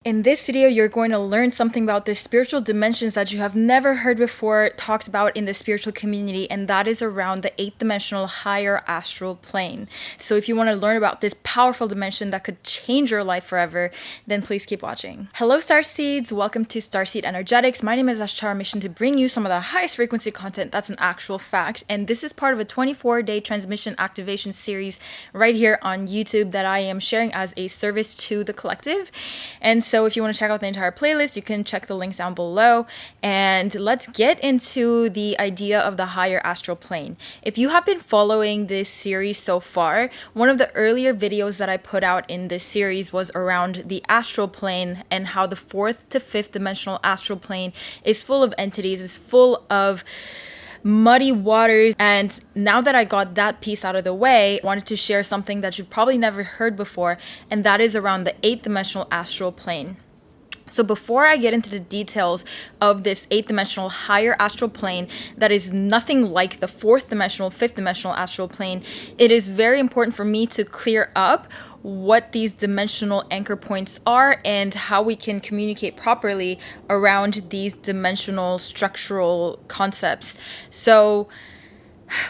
In this video, you're going to learn something about the spiritual dimensions that you have never heard before talked about in the spiritual community, and that is around the 8th dimensional higher astral plane. So if you want to learn about this powerful dimension that could change your life forever, then please keep watching. Hello Starseeds, welcome to Starseed Energetics. My name is Ashtara, mission to bring you some of the highest frequency content that's an actual fact, and this is part of a 24-day transmission activation series right here on YouTube that I am sharing as a service to the collective. And so if you want to check out the entire playlist, you can check the links down below. And let's get into the idea of the higher astral plane. If you have been following this series so far, one of the earlier videos that I put out in this series was around the astral plane and how the 4th to 5th dimensional astral plane is full of entities, is full of muddy waters. And now that I got that piece out of the way, I wanted to share something that you've probably never heard before, and that is around the 8th dimensional astral plane. So before I get into the details of this 8th dimensional higher astral plane that is nothing like the 4th dimensional, 5th dimensional astral plane, it is very important for me to clear up what these dimensional anchor points are and how we can communicate properly around these dimensional structural concepts. So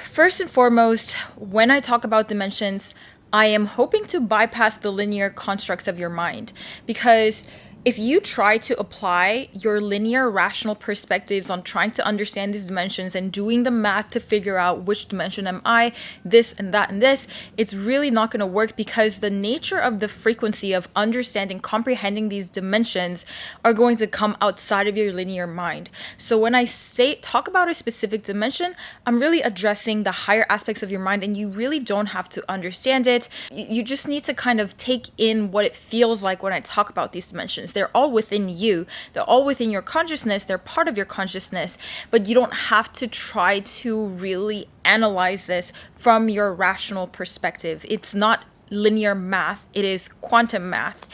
first and foremost, when I talk about dimensions, I am hoping to bypass the linear constructs of your mind, because if you try to apply your linear rational perspectives on trying to understand these dimensions and doing the math to figure out which dimension am I, this and that and this, it's really not going to work, because the nature of the frequency of understanding, comprehending these dimensions are going to come outside of your linear mind. So when I talk about a specific dimension, I'm really addressing the higher aspects of your mind, and you really don't have to understand it. You just need to kind of take in what it feels like when I talk about these dimensions. They're all within you. They're all within your consciousness. They're part of your consciousness, but you don't have to try to really analyze this from your rational perspective. It's not linear math, it is quantum math.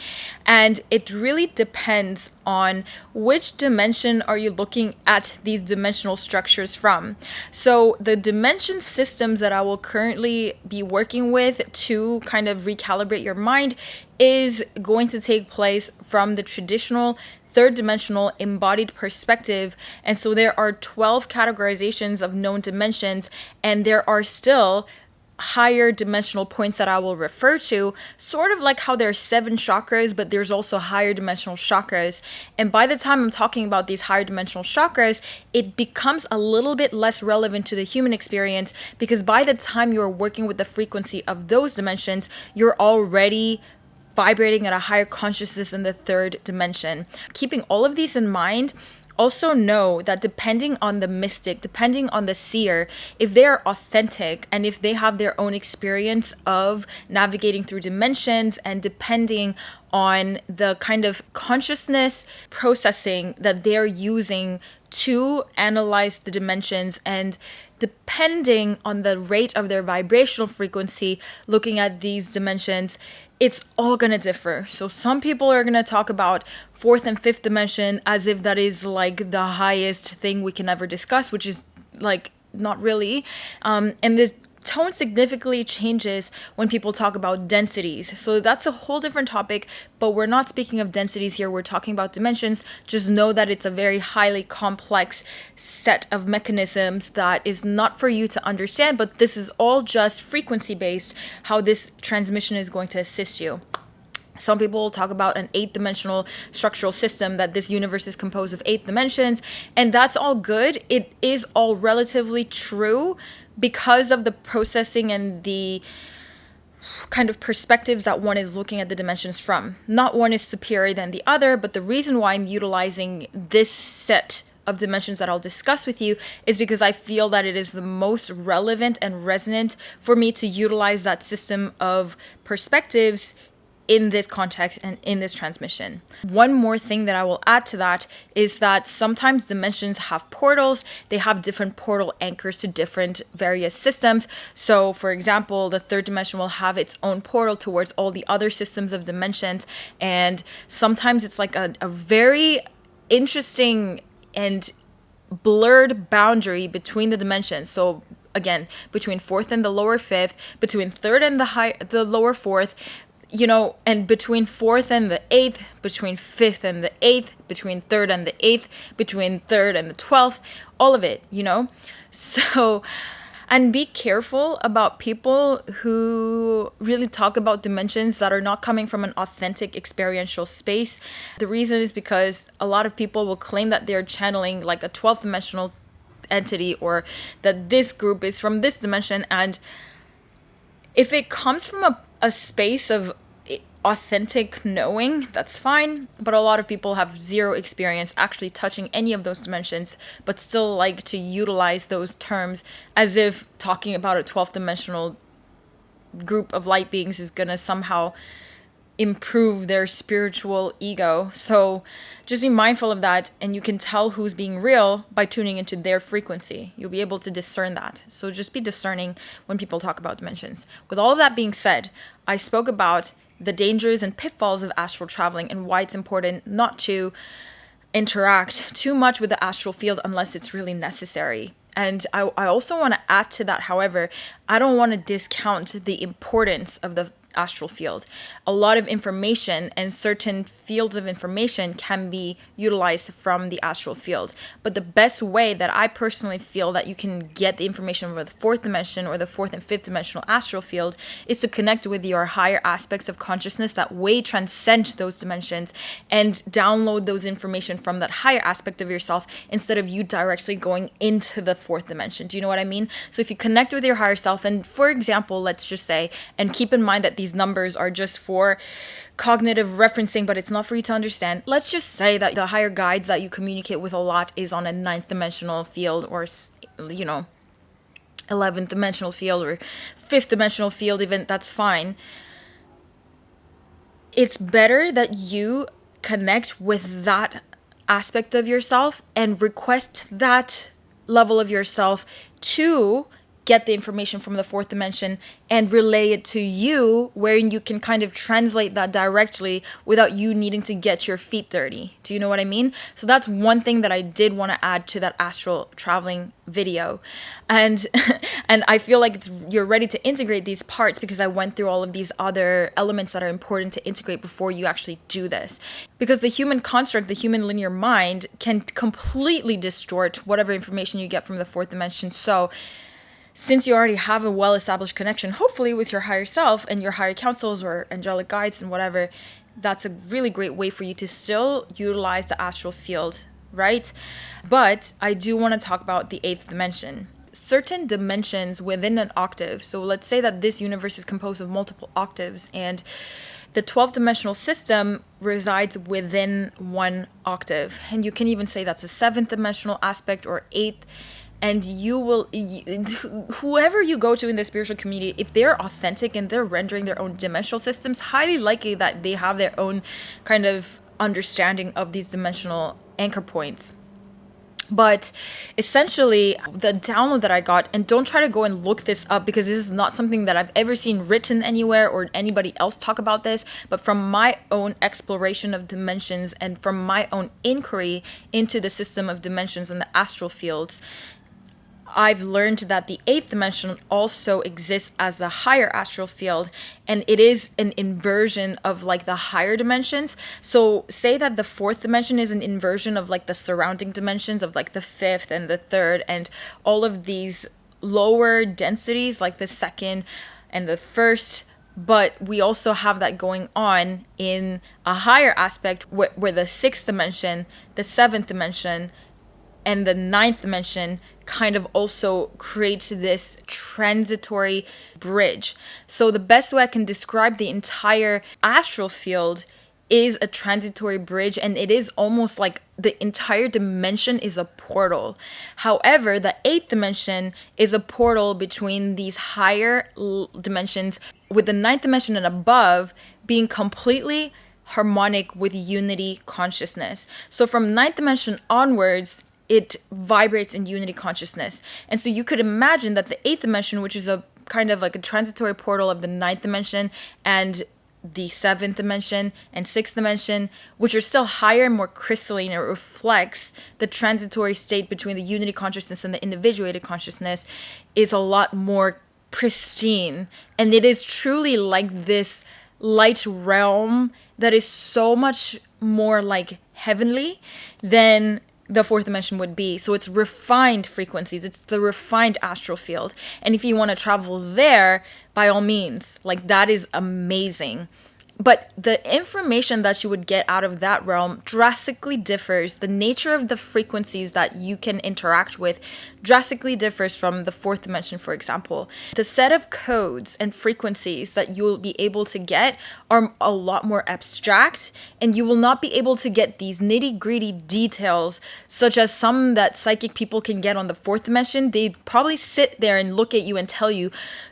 And it really depends on which dimension are you looking at these dimensional structures from. So the dimension systems that I will currently be working with to kind of recalibrate your mind is going to take place from the traditional third dimensional embodied perspective. And so there are 12 categorizations of known dimensions, and there are still higher dimensional points that I will refer to, sort of like how there are 7 chakras, but there's also higher dimensional chakras. And by the time I'm talking about these higher dimensional chakras, it becomes a little bit less relevant to the human experience, because by the time you're working with the frequency of those dimensions, you're already vibrating at a higher consciousness in the third dimension. Keeping all of these in mind, also know that depending on the mystic, depending on the seer, if they are authentic and if they have their own experience of navigating through dimensions, and depending on the kind of consciousness processing that they're using to analyze the dimensions, and depending on the rate of their vibrational frequency looking at these dimensions, it's all going to differ. So some people are going to talk about 4th and 5th dimension as if that is like the highest thing we can ever discuss, which is like not really. And the tone significantly changes when people talk about densities. So that's a whole different topic, but we're not speaking of densities here. We're talking about dimensions. Just know that it's a very highly complex set of mechanisms that is not for you to understand, but this is all just frequency based, how this transmission is going to assist you. Some people talk about an 8th dimensional structural system, that this universe is composed of 8 dimensions, and that's all good. It is all relatively true because of the processing and the kind of perspectives that one is looking at the dimensions from. Not one is superior than the other, but the reason why I'm utilizing this set of dimensions that I'll discuss with you is because I feel that it is the most relevant and resonant for me to utilize that system of perspectives in this context and in this transmission. One more thing that I will add to that is that sometimes dimensions have portals. They have different portal anchors to different various systems. So for example, the third dimension will have its own portal towards all the other systems of dimensions. And sometimes it's like a very interesting and blurred boundary between the dimensions. So again, between 4th and the lower 5th, between 3rd and the lower 4th, and between fourth and the eighth, between fifth and the eighth, between third and the eighth, between third and the 12th, all of it. So, and be careful about people who really talk about dimensions that are not coming from an authentic experiential space. The reason is because a lot of people will claim that they're channeling like a 12th dimensional entity, or that this group is from this dimension. And if it comes from a space of authentic knowing, that's fine. But a lot of people have zero experience actually touching any of those dimensions, but still like to utilize those terms as if talking about a 12th dimensional group of light beings is gonna somehow improve their spiritual ego. So just be mindful of that, and you can tell who's being real by tuning into their frequency. You'll be able to discern that. So just be discerning when people talk about dimensions. With all of that being said, I spoke about the dangers and pitfalls of astral traveling and why it's important not to interact too much with the astral field unless it's really necessary. And I also want to add to that, however, I don't want to discount the importance of the astral field. A lot of information and certain fields of information can be utilized from the astral field. But the best way that I personally feel that you can get the information from the fourth dimension or the fourth and fifth dimensional astral field is to connect with your higher aspects of consciousness that way transcend those dimensions and download those information from that higher aspect of yourself instead of you directly going into the fourth dimension. Do you know what I mean? So if you connect with your higher self, and for example, let's just say, and keep in mind that these numbers are just for cognitive referencing, but it's not for you to understand. Let's just say that the higher guides that you communicate with a lot is on a ninth dimensional field, or 11th dimensional field, or fifth dimensional field even. That's fine. It's better that you connect with that aspect of yourself and request that level of yourself to get the information from the fourth dimension and relay it to you, wherein you can kind of translate that directly without you needing to get your feet dirty. Do you know what I mean? So that's one thing that I did want to add to that astral traveling video. And and I feel like you're ready to integrate these parts because I went through all of these other elements that are important to integrate before you actually do this. Because the human construct, the human linear mind, can completely distort whatever information you get from the fourth dimension. So since you already have a well-established connection, hopefully with your higher self and your higher counsels or angelic guides and whatever, that's a really great way for you to still utilize the astral field, right? But I do want to talk about the eighth dimension. Certain dimensions within an octave. So let's say that this universe is composed of multiple octaves, and the 12th dimensional system resides within one octave. And you can even say that's a seventh dimensional aspect or eighth. And whoever you go to in the spiritual community, if they're authentic and they're rendering their own dimensional systems, highly likely that they have their own kind of understanding of these dimensional anchor points. But essentially, the download that I got, and don't try to go and look this up because this is not something that I've ever seen written anywhere or anybody else talk about this, but from my own exploration of dimensions and from my own inquiry into the system of dimensions and the astral fields, I've learned that the eighth dimension also exists as a higher astral field, and it is an inversion of like the higher dimensions. So say that the fourth dimension is an inversion of like the surrounding dimensions of like the fifth and the third and all of these lower densities like the second and the first. But we also have that going on in a higher aspect where the sixth dimension, the seventh dimension, and the ninth dimension kind of also creates this transitory bridge. So the best way I can describe the entire astral field is a transitory bridge, and it is almost like the entire dimension is a portal. However, the eighth dimension is a portal between these higher dimensions, with the ninth dimension and above being completely harmonic with unity consciousness. So from ninth dimension onwards, it vibrates in unity consciousness. And so you could imagine that the eighth dimension, which is a kind of like a transitory portal of the ninth dimension and the seventh dimension and sixth dimension, which are still higher and more crystalline, it reflects the transitory state between the unity consciousness and the individuated consciousness, is a lot more pristine. And it is truly like this light realm that is so much more like heavenly than the fourth dimension would be. So it's refined frequencies. It's the refined astral field. And if you want to travel there, by all means, like that is amazing. But the information that you would get out of that realm drastically differs. The nature of the frequencies that you can interact with drastically differs from the fourth dimension, for example. The set of codes and frequencies that you'll be able to get are a lot more abstract, and you will not be able to get these nitty-gritty details, such as some that psychic people can get on the fourth dimension. They probably sit there and look at you and tell you,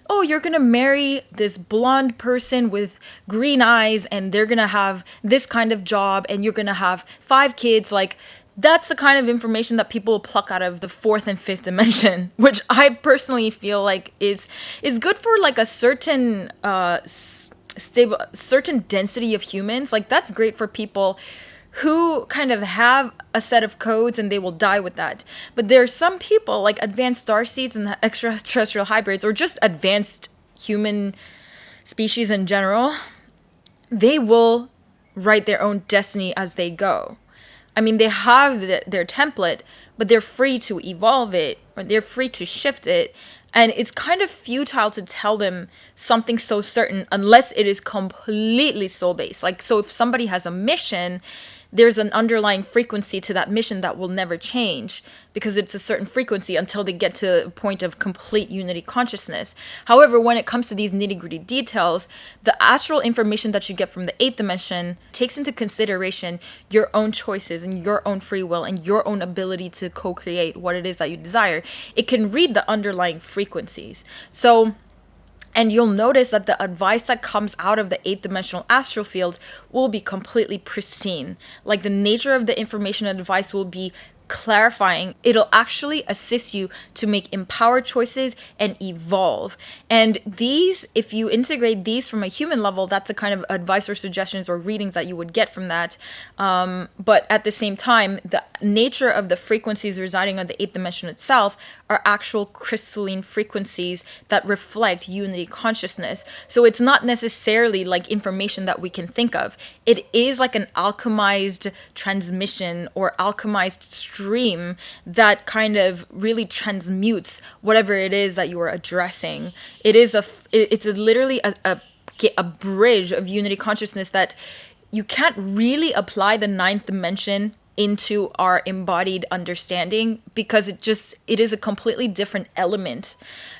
oh, you're gonna marry this blonde person with green eyes and they're gonna have this kind of job and you're gonna have 5 kids. Like, that's the kind of information that people pluck out of the fourth and fifth dimension, which I personally feel like is good for like a certain stable, certain density of humans. Like, that's great for people who kind of have a set of codes and they will die with that. But there are some people like advanced starseeds and extraterrestrial hybrids, or just advanced human species in general, they will write their own destiny as they go. I mean, they have their template, but they're free to evolve it, or they're free to shift it. And it's kind of futile to tell them something so certain unless it is completely soul-based. Like, so if somebody has a mission, there's an underlying frequency to that mission that will never change because it's a certain frequency until they get to a point of complete unity consciousness. However, when it comes to these nitty-gritty details, the astral information that you get from the eighth dimension takes into consideration your own choices and your own free will and your own ability to co-create what it is that you desire. It can read the underlying frequencies. And you'll notice that the advice that comes out of the eighth dimensional astral field will be completely pristine. Like, the nature of the information and advice will be clarifying. It'll actually assist you to make empowered choices and evolve. And these, if you integrate these from a human level, that's the kind of advice or suggestions or readings that you would get from that. But at the same time, the nature of the frequencies residing on the eighth dimension itself are actual crystalline frequencies that reflect unity consciousness. So it's not necessarily like information that we can think of. It is like an alchemized transmission or alchemized stream that kind of really transmutes whatever it is that you are addressing. It's literally a bridge of unity consciousness that you can't really apply the ninth dimension into our embodied understanding because it is a completely different element.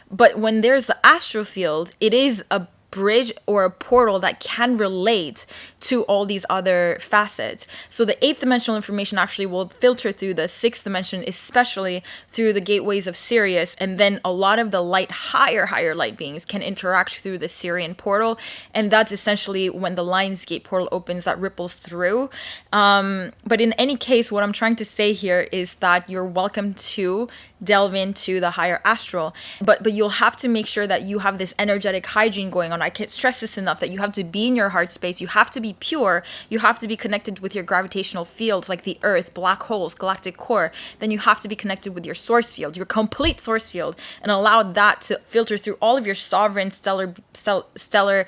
But when there's the astral field, it is a bridge or a portal that can relate to all these other facets. So the eighth dimensional information actually will filter through the sixth dimension, especially through the gateways of Sirius, and then a lot of the higher light beings can interact through the Sirian portal, and that's essentially when the Lionsgate portal opens that ripples through. But in any case, what I'm trying to say here is that you're welcome to delve into the higher astral, but you'll have to make sure that you have this energetic hygiene going on. I can't stress this enough, that you have to be in your heart space, you have to be pure, you have to be connected with your gravitational fields like the earth, black holes, galactic core. Then you have to be connected with your source field, your complete source field, and allow that to filter through all of your sovereign stellar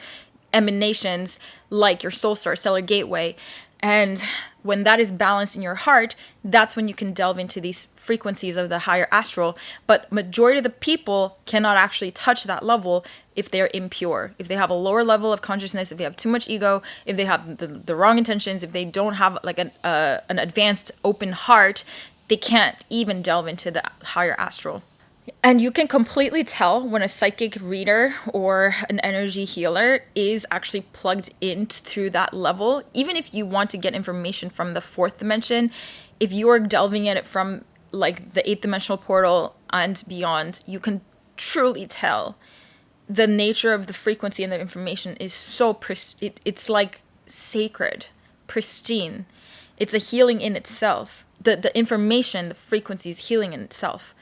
emanations like your soul star, stellar gateway. And when that is balanced in your heart, that's when you can delve into these frequencies of the higher astral. But majority of the people cannot actually touch that level if they're impure, if they have a lower level of consciousness, if they have too much ego, if they have the wrong intentions, if they don't have like an advanced open heart, they can't even delve into the higher astral. And you can completely tell when a psychic reader or an energy healer is actually plugged in through that level. Even if you want to get information from the fourth dimension, if you are delving in it from like the eighth dimensional portal and beyond, you can truly tell the nature of the frequency and the information is so it's like sacred, pristine. It's a healing in itself. The information, the frequency is healing in itself.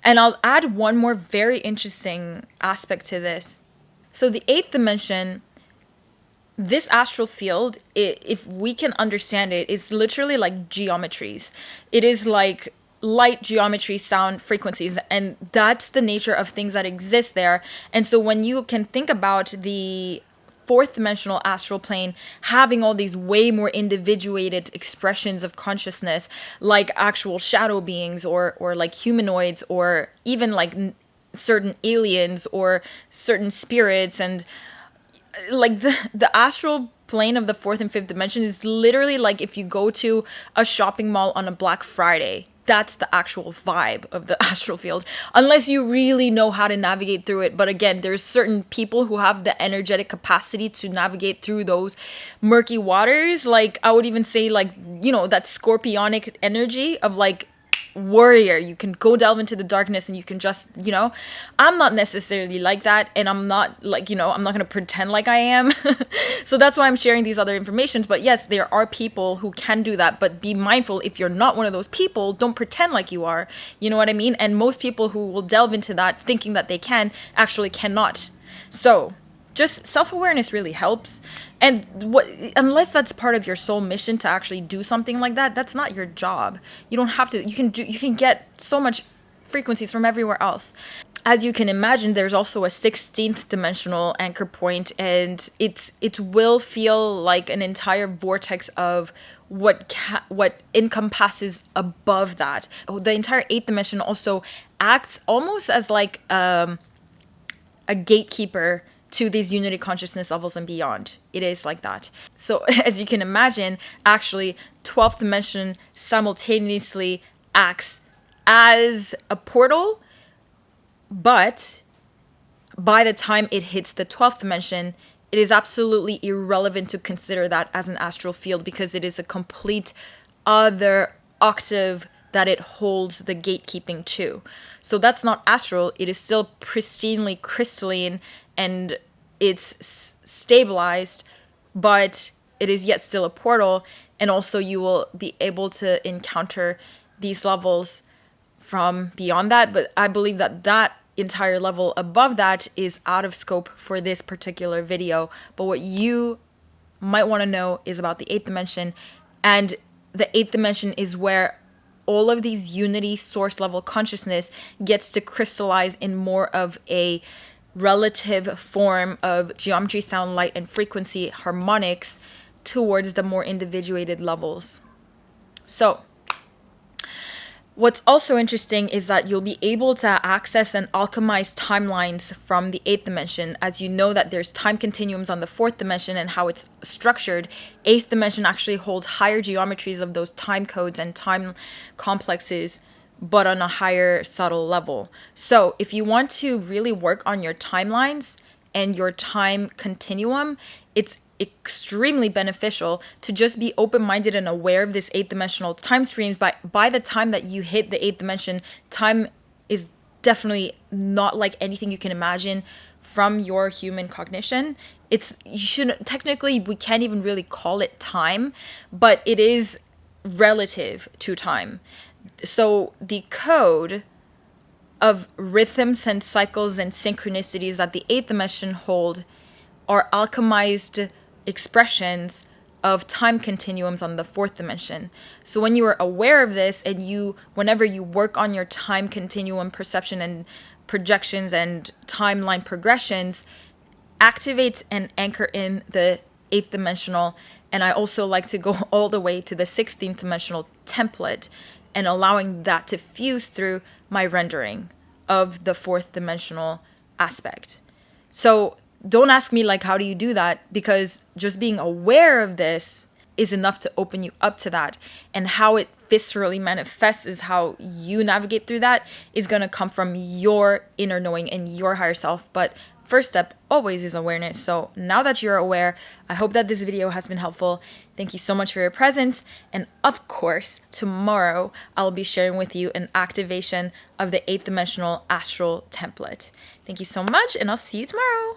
And I'll add one more very interesting aspect to this. So the eighth dimension, this astral field, if we can understand it, is literally like geometries. It is like light, geometry, sound, frequencies, and that's the nature of things that exist there. And so when you can think about the fourth dimensional astral plane having all these way more individuated expressions of consciousness, like actual shadow beings or like humanoids, or even like certain aliens or certain spirits. And like the astral plane of the fourth and fifth dimension is literally like if you go to a shopping mall on a Black Friday. That's the actual vibe of the astral field, unless you really know how to navigate through it. But again, there's certain people who have the energetic capacity to navigate through those murky waters. Like I would even say, like, you know, that scorpionic energy of like warrior. You can go delve into the darkness and you can just, you know, I'm not necessarily like that, and I'm not like, you know, I'm not going to pretend like I am. So that's why I'm sharing these other informations. But yes, there are people who can do that, but be mindful, if you're not one of those people, don't pretend like you are. You know what I mean? And most people who will delve into that thinking that they can actually cannot. So just self-awareness really helps. And unless that's part of your soul mission to actually do something like that, that's not your job. You don't have to. You can get so much frequencies from everywhere else. As you can imagine, there's also a 16th dimensional anchor point, and it will feel like an entire vortex of what encompasses above that. The entire 8th dimension also acts almost as like a gatekeeper to these unity consciousness levels and beyond. It is like that. So as you can imagine, actually 12th dimension simultaneously acts as a portal, but by the time it hits the 12th dimension, it is absolutely irrelevant to consider that as an astral field, because it is a complete other octave that it holds the gatekeeping to. So that's not astral. It is still pristinely crystalline and it's stabilized, but it is yet still a portal. And also you will be able to encounter these levels from beyond that. But I believe that that entire level above that is out of scope for this particular video. But what you might want to know is about the 8th dimension. And the 8th dimension is where all of these unity source level consciousness gets to crystallize in more of a relative form of geometry, sound, light, and frequency harmonics towards the more individuated levels. So what's also interesting is that you'll be able to access and alchemize timelines from the 8th dimension. As you know that there's time continuums on the 4th dimension and how it's structured, 8th dimension actually holds higher geometries of those time codes and time complexes, but on a higher subtle level. So if you want to really work on your timelines and your time continuum, it's extremely beneficial to just be open-minded and aware of this 8th dimensional time streams. By the time that you hit the 8th dimension, time is definitely not like anything you can imagine from your human cognition. Technically, we can't even really call it time, but it is relative to time. So the code of rhythms and cycles and synchronicities that the 8th dimension hold are alchemized expressions of time continuums on the 4th dimension. So when you are aware of this, and whenever you work on your time continuum perception and projections and timeline progressions, activates and anchor in the 8th dimensional. And I also like to go all the way to the 16th dimensional template and allowing that to fuse through my rendering of the 4th dimensional aspect. So don't ask me like, how do you do that? Because just being aware of this is enough to open you up to that. And how it viscerally manifests is how you navigate through that is going to come from your inner knowing and your higher self. But first step always is awareness. So now that you're aware, I hope that this video has been helpful. Thank you so much for your presence. And of course, tomorrow I'll be sharing with you an activation of the 8th dimensional astral template. Thank you so much, and I'll see you tomorrow.